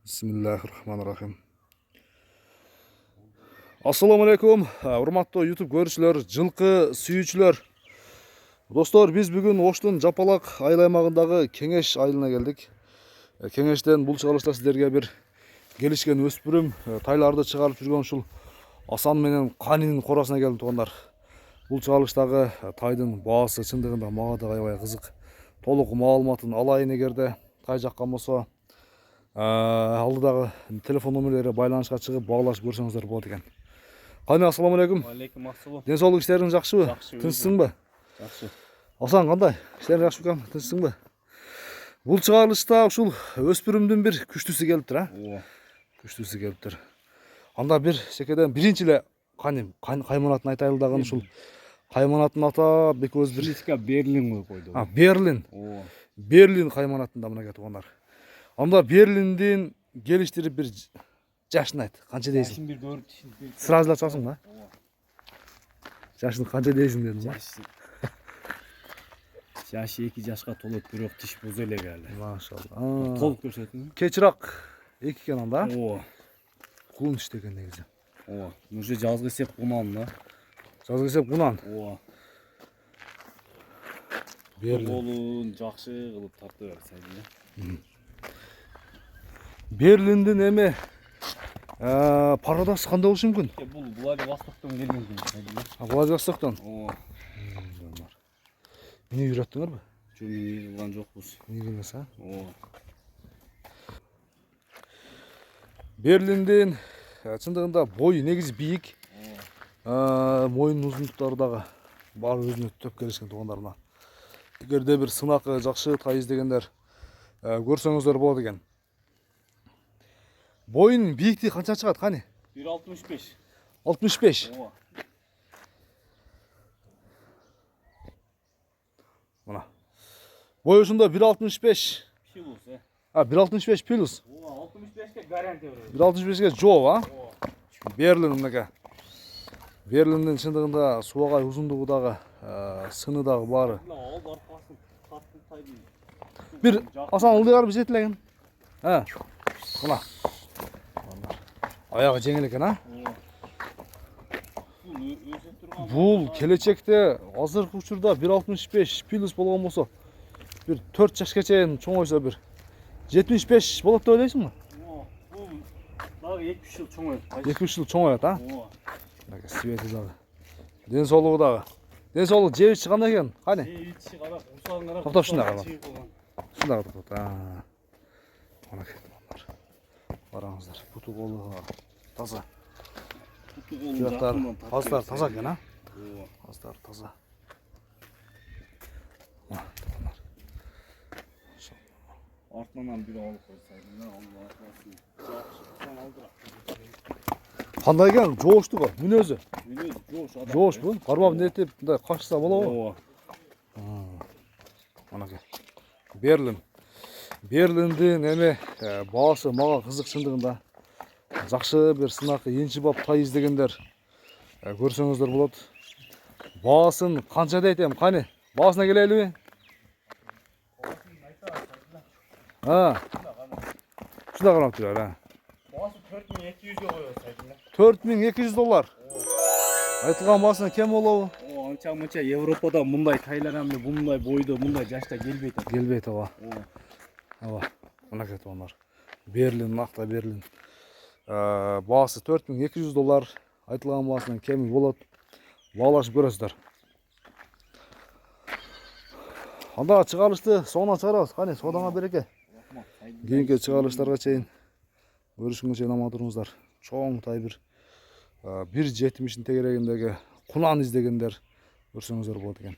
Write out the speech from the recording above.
Bismillahirrahmanirrahim. Assalamu alaikum. Урматтуу YouTube көрүүчүлөр, жылкы сүйүүчүлөр. Достор, биз бүгүн Оштун Жапалак айыл аймагындагы Кеңеш айылына келдик. Кеңештен бул чыгарылышта сиздерге бир келишкен өспүрүм тайларды чыгарып жүргөн ушул Асан менен Канинин корасына келдим туугандар. Бул чыгарылыштагы тайдын баасы чындыгында мага да аябай кызык. Толук маалыматын алайын эгерде тай жаккан болсо. Алдыдагы телефон номерлери байланышка чыгып баглашып көрсөңүздөр болот экен. Кане, ассаламу алейкум. Алейкум ассалам. Ден соолук иштериң жакшыбы? Тынчсыңбы? Жакшы. Асан кандай? Иштериң жакшы бекем? Тынчсыңбы? Бул чыгарылышта ушул өспүрүмдүн бир күчтүүсү келиптир, Ооба. Күчтүүсү келиптир. Анда бир секеден биринчи эле кайманатын айтайлы дагы ушул кайманатын атап экөөбүз бир Берлин койду. Берлин. Ооба. Берлин кайманатында мынакей туугандар. Анда Берлиндин келиштирип бир жашын айт. Канча дейсиң? Bir 4 Сразу эле часың да? Жашын канча дейсиң дедим. Жашы 2 жашка толот, бирок тиш буз эле эле. Машалла. Толук көрсөтүн. Кечирак 2 экен анда. Ооба. Кулун иштеген негизи. Ооба. Уже жазгы эсеп кунан да. Жазгы эсеп кунан. Ооба. Берлин. Колун жакшы кылып тартып берсейди. Берлиндин эме пародасы кандай болушу мүмкүн? Бул Владивостоктон келген экен. Владивостоктон. Ооба. Мени үйрөттүңөрбү? Жок, мен кылган жокпуз. Эмне эмес, Ооба. Берлиндин чындыгында бою негизи бийик. Моюнун узундуктары дагы баары өзүнө төп келишкен туугандарына. Эгерде бир сынакы жакшы тай издегендер көрсөңүздөр болот экен. Боюнун бийиктиги канча чыгат, кани? 1.65. 65. Ооба. Мына. Бою ушунда 1.65. Плюс, 1.65 плюс. Ооба, 65ке гарантия берет. 1.65ге жооп, Ооба. Берлин мынакей. Берлиндин чындыгында субагай узундугу дагы, сыны дагы баары. Бир Асан ылдыйгар бир жетилеген. Мына. Аягы жеңил экен, Бул келечекте азыркы учурда 1.65 плюс болгон болсо, бир 4 жашка чейин чоңойсо бир 75 болот деп ойлойсуңбу? Бул дагы 2-3 жыл чоңойот. 2-3 жыл чоңойот, Ооба. Мынакей свети дагы. Ден соолугу дагы. Ден соолук жеп ичи кандай экен? Кани? Ичи карап, усагын карап. Токтоп ушундай карап. Ушундай токтоп. Мынакей туугандар. Караңыздар, буту колу таза. Жактар аздар таза экен, Ооба. Аздар таза. Артынан бир алып койсайдым, Алла разы болсун. Кандай экен? Жооштугу, мүнөзү. Жоош адам. Жоошпу? Кармап нетип, мындай качса болобу? Ооба. Мынакей. Берлин. Берлиндин эме баасы мага кызык чындыгында. Жакшы бир сынакы энчи бап тай издегендер көрсөңүздөр болот. Баасын канча дейтем, кани? Баасына келелиби? Шундай карап турар, Баасы 4200 коёт сайдым. $4200. Айтылган баасына кем болобу? Анча-мынча Европада мындай тайлар эмне, мындай бойдо, мындай жашта келбейт. Келбейт, Ооба. Мынакей туугандар. Берлин, накта Берлин. Баасы $4200. Айтылган баасынан кеми болот. Баглашып көрөсүздөр. Анда чыгарылышты соңунан чыгарабыз. Кане, содаңа береке. Кийинки чыгарылыштарга чейин көрүшүнгө чейин аман туруңуздар. Чоң тай бир 1.70 тегерегиндеги кунан издегендер көрсөңүздөр болот экен.